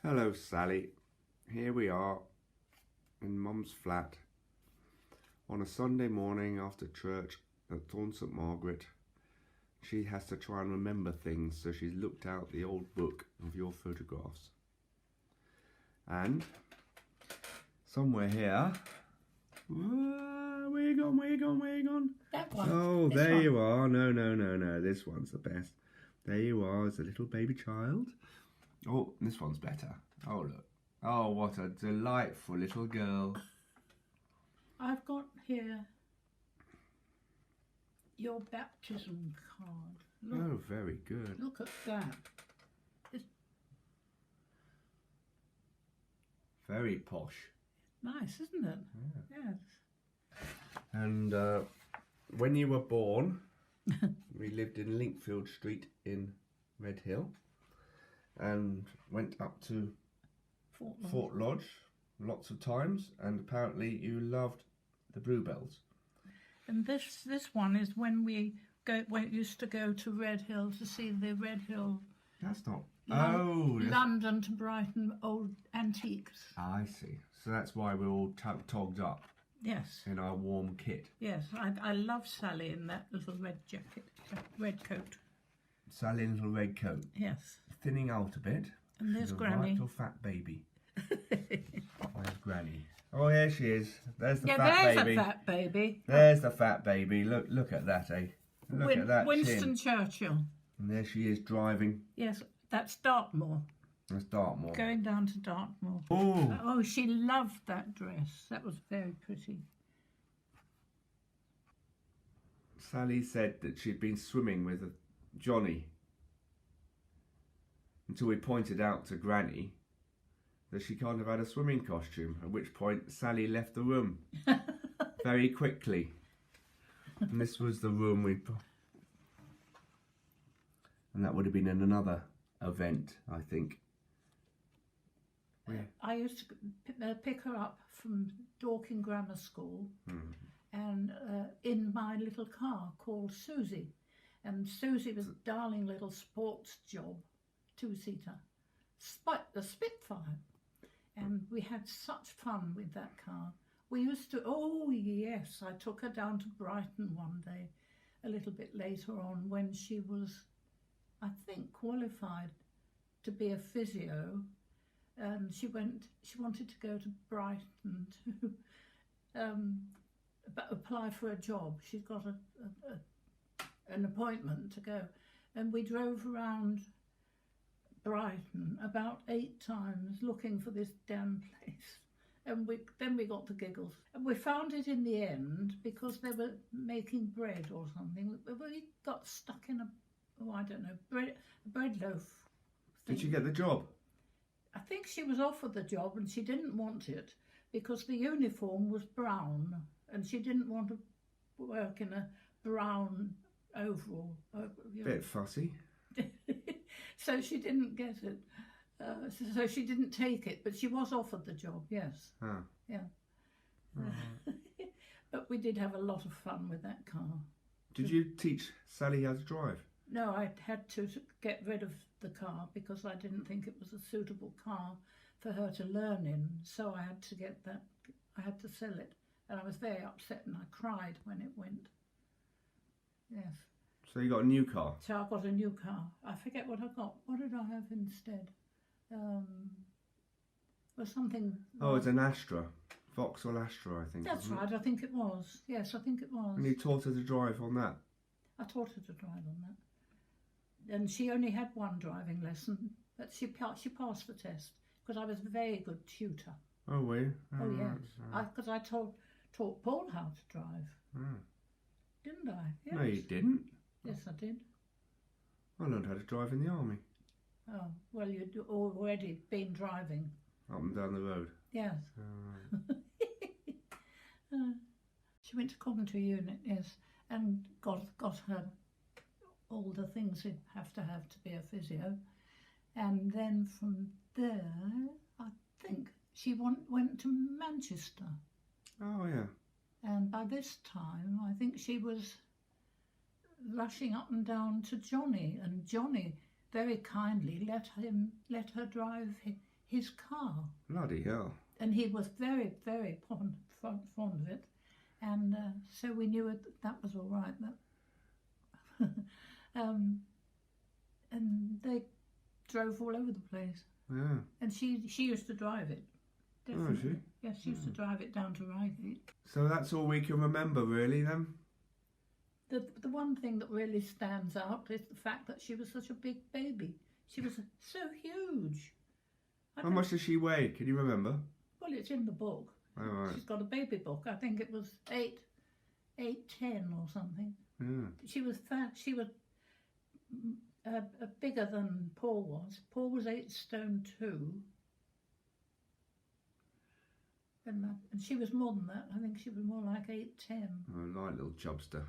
Hello, Sally. Here we are in Mum's flat on a Sunday morning after church at Thorne St Margaret. She has to try and remember things, so she's looked out the old book of your photographs. And somewhere here, where you gone? That one. Oh, This there one. you are. No. This one's the best. There you are as a little baby child. Oh, this one's better. Oh, look. Oh, what a delightful little girl. I've got here your baptism card. Look, Oh, very good. look at that. It's Very posh. nice, isn't it? Yeah. Yes. And when you were born, we lived in Linkfield Street in Redhill and went up to Fort Lodge lots of times, and apparently you loved the Bluebells. And this one is when we used to go to Redhill to see the Redhill That's not... Lon- Oh, yes. London to Brighton old antiques. I see. So that's why we're all togged up Yes, in our warm kit. yes. I love Sally in that little red jacket, red coat. Sally in a little red coat, Yes. thinning out a bit. And there's She's a Granny. right little fat baby. Where's Granny? Oh, here she is. There's the Yeah, fat there's baby. a fat baby. There's the fat baby. Look at that, eh? Look at that Winston chin. Churchill. And there she is driving. Yes, that's Dartmoor. That's Dartmoor. Going down to Dartmoor. Oh, Oh, she loved that dress. That was very pretty. Sally said that she'd been swimming with Johnny until we pointed out to Granny that she kind of had a swimming costume, at which point Sally left the room very quickly. And this was the room and that would have been in another event, I think. I used to pick her up from Dorking Grammar School and in my little car called Susie. And Susie was a darling little sports job, two-seater, the Spitfire. And we had such fun with that car. We used to, oh yes, I took her down to Brighton one day, a little bit later on, when she was, I think, qualified to be a physio. And she wanted to go to Brighton to apply for a job. She'd got an appointment to go. And we drove around Brighton about 8 times looking for this damn place. And then we got the giggles. And we found it in the end because they were making bread or something. We got stuck in a bread loaf thing. Did she get the job? I think she was offered the job and she didn't want it because the uniform was brown and she didn't want to work in a brown overall. Bit fussy. So she didn't get it. So she didn't take it, but she was offered the job, yes. Ah. Yeah. But we did have a lot of fun with that car. Did you teach Sally how to drive? No, I had to get rid of the car because I didn't think it was a suitable car for her to learn in. So I had to I had to sell it. And I was very upset and I cried when it went. Yes. So you got a new car? So I got a new car. I forget what I got. What did I have instead? Was something... Oh, it's an Astra. Vauxhall Astra, I think. That's wasn't right, I think it was. Yes, I think it was. it? And you taught her to drive on that? I taught her to drive on that. And she only had one driving lesson, but she passed the test because I was a very good tutor. Oh, were you? Oh, right, yes. right. Because I taught Paul how to drive. Ah. Didn't I? Yes. No, you didn't. Yes, I did. I learned how to drive in the army. Oh, well, you'd already been driving. Up and down the road. Yes. Right. She went to Coventry Unit, yes, and got her all the things you have to be a physio. And then from there, I think she went to Manchester. Oh, yeah. And by this time, I think she was rushing up and down to Johnny, and Johnny very kindly let her drive his car. Bloody hell. And he was very, very fond of it. And so we knew that was all right. That and they drove all over the place. Yeah. And she used to drive it. Definitely. Oh, she? Yes, she used to drive it down to Reigate. So that's all we can remember, really, then? The one thing that really stands out is the fact that she was such a big baby. She was so huge. How much does she weigh? Can you remember? Well, it's in the book. Oh, right. She's got a baby book. I think it was 8'10" or something. Yeah. She was fat. She was bigger than Paul was. Paul was 8 stone 2. And she was more than that. I think she was more like 8'10". Oh, a light little chubster.